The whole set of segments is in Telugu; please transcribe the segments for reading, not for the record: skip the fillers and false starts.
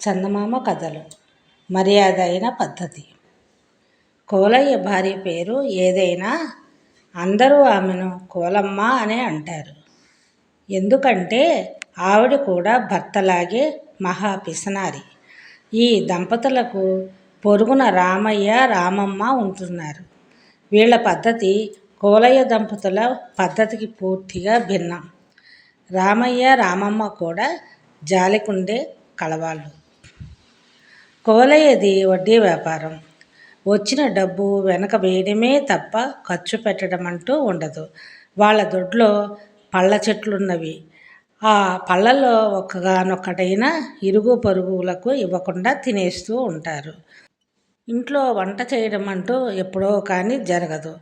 చందమామ కథలు మర్యాద అయిన పద్ధతి. కోలయ్య భార్య పేరు ఏదైనా అందరూ ఆమెను కోలమ్మ అనే అంటారు. ఎందుకంటే ఆవిడ కూడా భర్తలాగే మహా పిసనారి. ఈ దంపతులకు పొరుగున రామయ్య రామమ్మ ఉంటున్నారు. వీళ్ళ పద్ధతి కోలయ్య దంపతుల పద్ధతికి పూర్తిగా భిన్నం. రామయ్య రామమ్మ కూడా జాలికుండే కలవాళ్ళు. కోలయ్యది వడ్డీ వ్యాపారం. వచ్చిన డబ్బు వెనక వేయడమే తప్ప ఖర్చు పెట్టడం అంటూ ఉండదు. వాళ్ళ దొడ్లో పళ్ళ చెట్లున్నవి. ఆ పళ్ళలో ఒక్కగానొక్కటైనా ఇరుగు పొరుగులకు ఇవ్వకుండా తినేస్తూ ఉంటారు. ఇంట్లో వంట చేయడం అంటూ ఎప్పుడో కానీ జరగదు.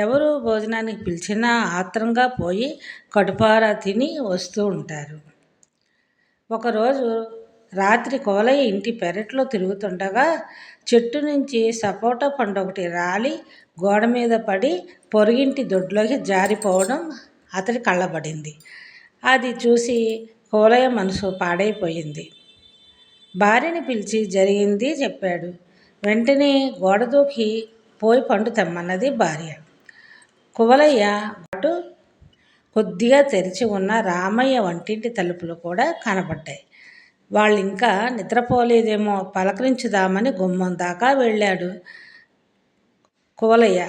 ఎవరు భోజనానికి పిలిచినా ఆత్రంగా పోయి కడుపారా తిని వస్తూ ఉంటారు. ఒకరోజు రాత్రి కోలయ్య ఇంటి పెరట్లో తిరుగుతుండగా చెట్టు నుంచి సపోటా పండు ఒకటి రాలి గోడ మీద పడి పొరుగింటి దొడ్లోకి జారిపోవడం అతడి కళ్ళబడింది. అది చూసి కోలయ్య మనసు పాడైపోయింది. భార్యని పిలిచి జరిగింది చెప్పాడు. వెంటనే గోడ దూకి పోయి పండు తెమ్మన్నది భార్య. కోలయ్య అటు కొద్దిగా తెరిచి ఉన్న రామయ్య వంటింటి తలుపులు కూడా కనబడ్డాయి. వాళ్ళు ఇంకా నిద్రపోలేదేమో పలకరించుదామని గుమ్మం దాకా వెళ్ళాడు కోలయ్య.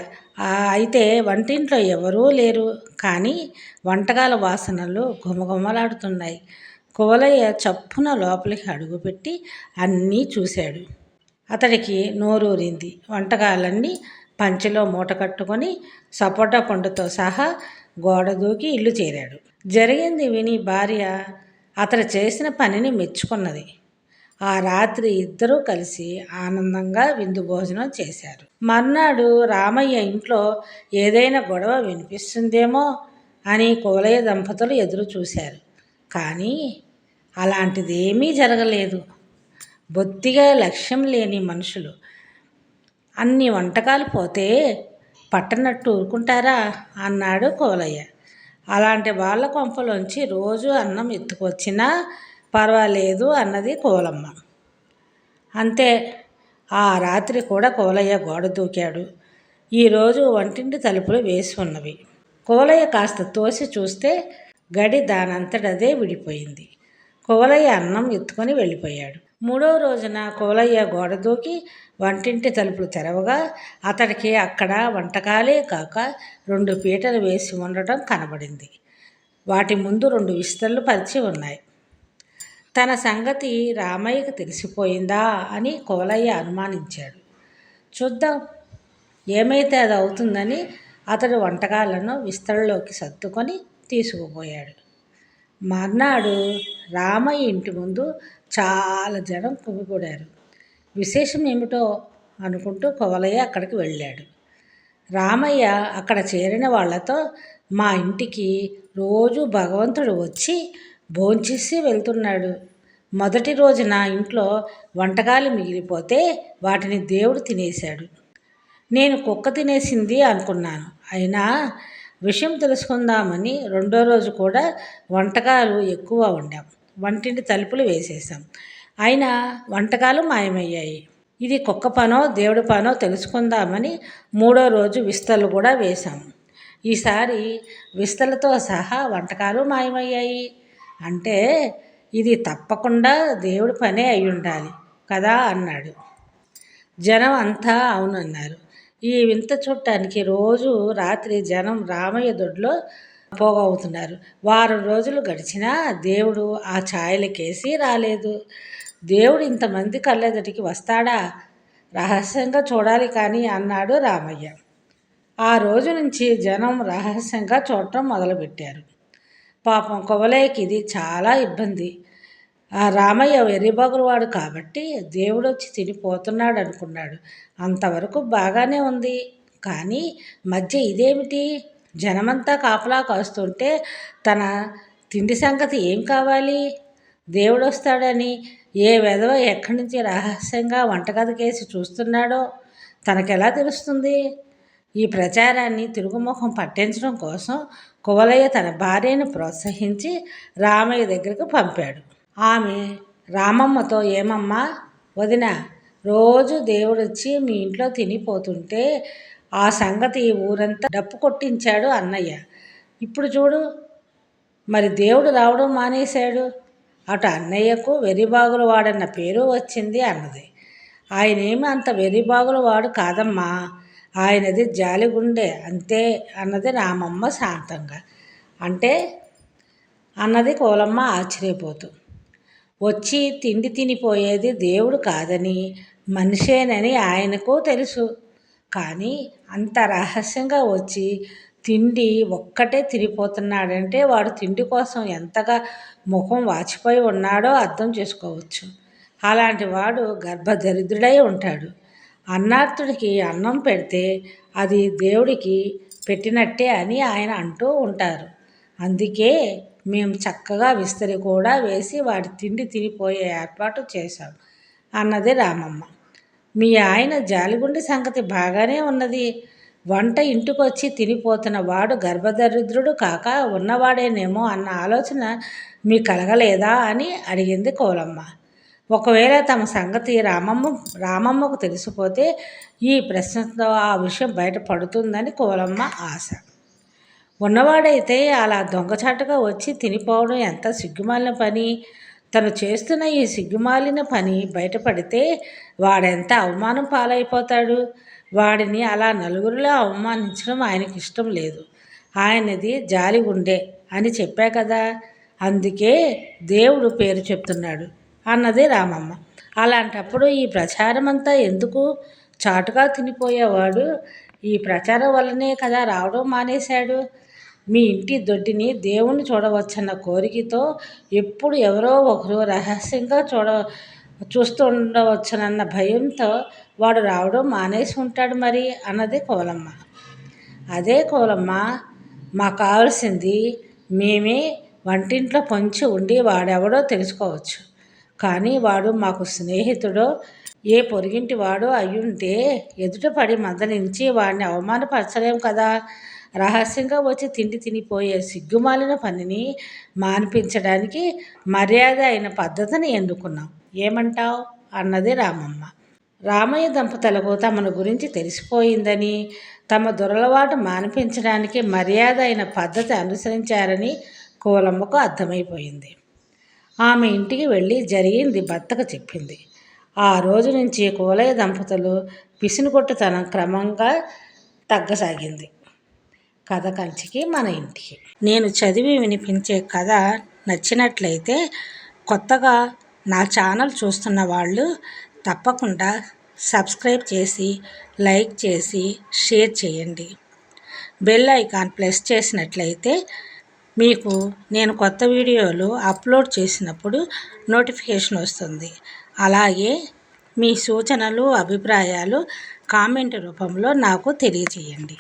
అయితే వంటింట్లో ఎవరూ లేరు, కానీ వంటకాల వాసనలు గుమగుమలాడుతున్నాయి. కోలయ్య చప్పున లోపలికి అడుగుపెట్టి అన్నీ చూశాడు. అతడికి నోరూరింది. వంటకాలన్నీ పంచెలో మూట కట్టుకొని సపోటా పండుతో సహా గోడ దూకి ఇల్లు చేరాడు. జరిగింది విని భార్య అతడు చేసిన పనిని మెచ్చుకున్నది. ఆ రాత్రి ఇద్దరూ కలిసి ఆనందంగా విందు భోజనం చేశారు. మర్నాడు రామయ్య ఇంట్లో ఏదైనా గొడవ వినిపిస్తుందేమో అని కోలయ్య దంపతులు ఎదురు చూశారు. కానీ అలాంటిదేమీ జరగలేదు. బొత్తిగా లక్ష్యం లేని మనుషులు. అన్ని వంటకాలు పోతే పట్టనట్టు ఊరుకుంటారా అన్నాడు కోలయ్య. అలాంటి వాళ్ళ కొంపలోంచి రోజు అన్నం ఎత్తుకొచ్చినా పర్వాలేదు అన్నది కోలమ్మ. అంతే. ఆ రాత్రి కూడా కోలయ్య గోడ దూకాడు. ఈరోజు వంటింటి తలుపులు వేసి ఉన్నవి. కోలయ్య కాస్త తోసి చూస్తే గడి దానంతటదే విడిపోయింది. కోలయ్య అన్నం ఎత్తుకొని వెళ్ళిపోయాడు. మూడవ రోజున కోలయ్య గోడ దూకి వంటింటి తలుపులు తెరవగా అతడికి అక్కడ వంటకాలే కాక 2 పీటలు వేసి ఉండటం కనబడింది. వాటి ముందు 2 విస్తళ్ళు పరిచి ఉన్నాయి. తన సంగతి రామయ్యకు తెలిసిపోయిందా అని కోలయ్య అనుమానించాడు. చూద్దాం, ఏమైతే అది అవుతుందని అతడు వంటకాలను విస్తళ్ళలోకి సర్దుకొని తీసుకుపోయాడు. మర్నాడు రామయ్య ఇంటి ముందు చాలా జనం కుమికూడారు. విశేషం ఏమిటో అనుకుంటూ కోలయ్య అక్కడికి వెళ్ళాడు. రామయ్య అక్కడ చేరిన వాళ్లతో, మా ఇంటికి రోజు భగవంతుడు వచ్చి భోంచేసి వెళ్తున్నాడు. మొదటి రోజున ఇంట్లో వంటకాలు మిగిలిపోతే వాటిని దేవుడు తినేశాడు. నేను కుక్క తినేసింది అనుకున్నాను. అయినా విషయం తెలుసుకుందామని రెండో రోజు కూడా వంటకాలు ఎక్కువ వండాం. వంటింటి తలుపులు వేసేసాం. అయినా వంటకాలు మాయమయ్యాయి. ఇది కుక్క పనో దేవుడి పనో తెలుసుకుందామని మూడో రోజు విస్తళ్ళు కూడా వేశాం. ఈసారి విస్తళ్ళతో సహా వంటకాలు మాయమయ్యాయి. అంటే ఇది తప్పకుండా దేవుడి పనే అయి ఉండాలి కదా అన్నాడు. జనం అంతా అవునన్నారు. ఈ వింత చూడటానికి రోజు రాత్రి జనం రామయ్య దొడ్లో పోగవుతున్నారు. వారం రోజులు గడిచినా దేవుడు ఆ ఛాయలకేసి రాలేదు. దేవుడు ఇంతమంది కళ్ళెదుటికి వస్తాడా? రహస్యంగా చూడాలి కానీ అన్నాడు రామయ్య. ఆ రోజు నుంచి జనం రహస్యంగా చూడటం మొదలుపెట్టారు. పాపం కోలయ్యకి ఇది చాలా ఇబ్బంది. ఆ రామయ్య వెర్రిబగురువాడు కాబట్టి దేవుడొచ్చి తినిపోతున్నాడు అనుకున్నాడు. అంతవరకు బాగానే ఉంది. కానీ మధ్య ఇదేమిటి? జనమంతా కాపలా కాస్తుంటే తన తిండి సంగతి ఏం కావాలి? దేవుడొస్తాడని ఏ వెధవ ఎక్కడి నుంచి రహస్యంగా వంటగదికేసి చూస్తున్నాడో తనకెలా తెలుస్తుంది? ఈ ప్రచారాన్ని తిరుగుముఖం పట్టించడం కోసం కోలయ్య తన భార్యను ప్రోత్సహించి రామయ్య దగ్గరకు పంపాడు. ఆమె రామమ్మతో, ఏమమ్మా వదిన, రోజు దేవుడొచ్చి మీ ఇంట్లో తినిపోతుంటే ఆ సంగతి ఊరంతా డప్పు కొట్టించాడు అన్నయ్య. ఇప్పుడు చూడు, మరి దేవుడు రావడం మానేశాడు. అటు అన్నయ్యకు వెర్రిబాగుల వాడన్న పేరు వచ్చింది అన్నది. ఆయనేమి అంత వెర్రిబాగుల వాడు కాదమ్మా, ఆయనది జాలిగుండె అంతే అన్నది రామమ్మ శాంతంగా. అంటే అన్నది కోలమ్మ ఆశ్చర్యపోతూ. వచ్చి తిండి తినిపోయేది దేవుడు కాదని, మనిషేనని ఆయనకు తెలుసు. కానీ అంత రహస్యంగా వచ్చి తిండి ఒక్కటే తినిపోతున్నాడంటే వాడు తిండి కోసం ఎంతగా ముఖం వాచిపోయి ఉన్నాడో అర్థం చేసుకోవచ్చు. అలాంటి వాడు గర్భదరిద్రుడై ఉంటాడు. అన్నార్తుడికి అన్నం పెడితే అది దేవుడికి పెట్టినట్టే అని ఆయన అంటూ ఉంటారు. అందుకే మేము చక్కగా విస్తరి కూడా వేసి వాడి తిండి తినిపోయే ఏర్పాటు చేశాం అన్నది రామమ్మ. మీ ఆయన జాలిగుండి సంగతి బాగానే ఉన్నది. వంట ఇంటికొచ్చి తినిపోతున్న వాడు గర్భదరిద్రుడు కాక ఉన్నవాడేనేమో అన్న ఆలోచన మీ కలగలేదా అని అడిగింది కోలమ్మ. ఒకవేళ తమ సంగతి రామమ్మకు తెలిసిపోతే ఈ ప్రశ్నతో ఆ విషయం బయటపడుతుందని కోలమ్మ ఆశ. ఉన్నవాడైతే అలా దొంగచాటుగా వచ్చి తినిపోవడం ఎంత సిగ్గుమాలిన పని. తను చేస్తున్న ఈ సిగ్గుమాలిన పని బయటపడితే వాడెంత అవమానం పాలైపోతాడు. వాడిని అలా నలుగురిలో అవమానించడం ఆయనకి ఇష్టం లేదు. ఆయనది జాలిగుండె అని చెప్పా కదా, అందుకే దేవుడు పేరు చెప్తున్నాడు అన్నది రామమ్మ. అలాంటప్పుడు ఈ ప్రచారం అంతా ఎందుకు? చాటుగా తినిపోయేవాడు ఈ ప్రచారం వల్లనే కదా రావడం మానేశాడు. మీ ఇంటి దొడ్డిని దేవుణ్ణి చూడవచ్చన్న కోరికతో ఎప్పుడు ఎవరో ఒకరు రహస్యంగా చూస్తుండవచ్చునన్న భయంతో వాడు రావడం మానేసి ఉంటాడు మరి అన్నది కోలమ్మ. అదే కోలమ్మ, మాకు కావాల్సింది మేమే వంటింట్లో పొంచి ఉండి వాడెవడో తెలుసుకోవచ్చు. కానీ వాడు మాకు స్నేహితుడో ఏ పొరుగింటి వాడో అయ్యుంటే ఎదుటపడి మందలించి వాడిని అవమానపరచలేం కదా. రహస్యంగా వచ్చి తిండి తినిపోయే సిగ్గుమాలిన పనిని మాన్పించడానికి మర్యాద అయిన పద్ధతిని ఎన్నుకున్నాం. ఏమంటావ్ అన్నది రామమ్మ. రామయ్య దంపతులకు తమను గురించి తెలిసిపోయిందని, తమ దురలవాటు మాన్పించడానికి మర్యాద అయిన పద్ధతి అనుసరించారని కోలమ్మకు అర్థమైపోయింది. ఆమె ఇంటికి వెళ్ళి జరిగింది భర్తకు చెప్పింది. ఆ రోజు నుంచి కోలయ్య దంపతులు పిసినుకొట్టుతనం క్రమంగా తగ్గసాగింది. కథ కంచికి మన ఇంటికి. నేను చదివి వినిపించే కథ నచ్చినట్లయితే కొత్తగా నా ఛానల్ చూస్తున్న వాళ్ళు తప్పకుండా సబ్స్క్రైబ్ చేసి, లైక్ చేసి, షేర్ చేయండి. బెల్ ఐకాన్ ప్రెస్ చేసినట్లయితే మీకు నేను కొత్త వీడియోలు అప్లోడ్ చేసినప్పుడు నోటిఫికేషన్ వస్తుంది. అలాగే మీ సూచనలు, అభిప్రాయాలు కామెంట్ రూపంలో నాకు తెలియజేయండి.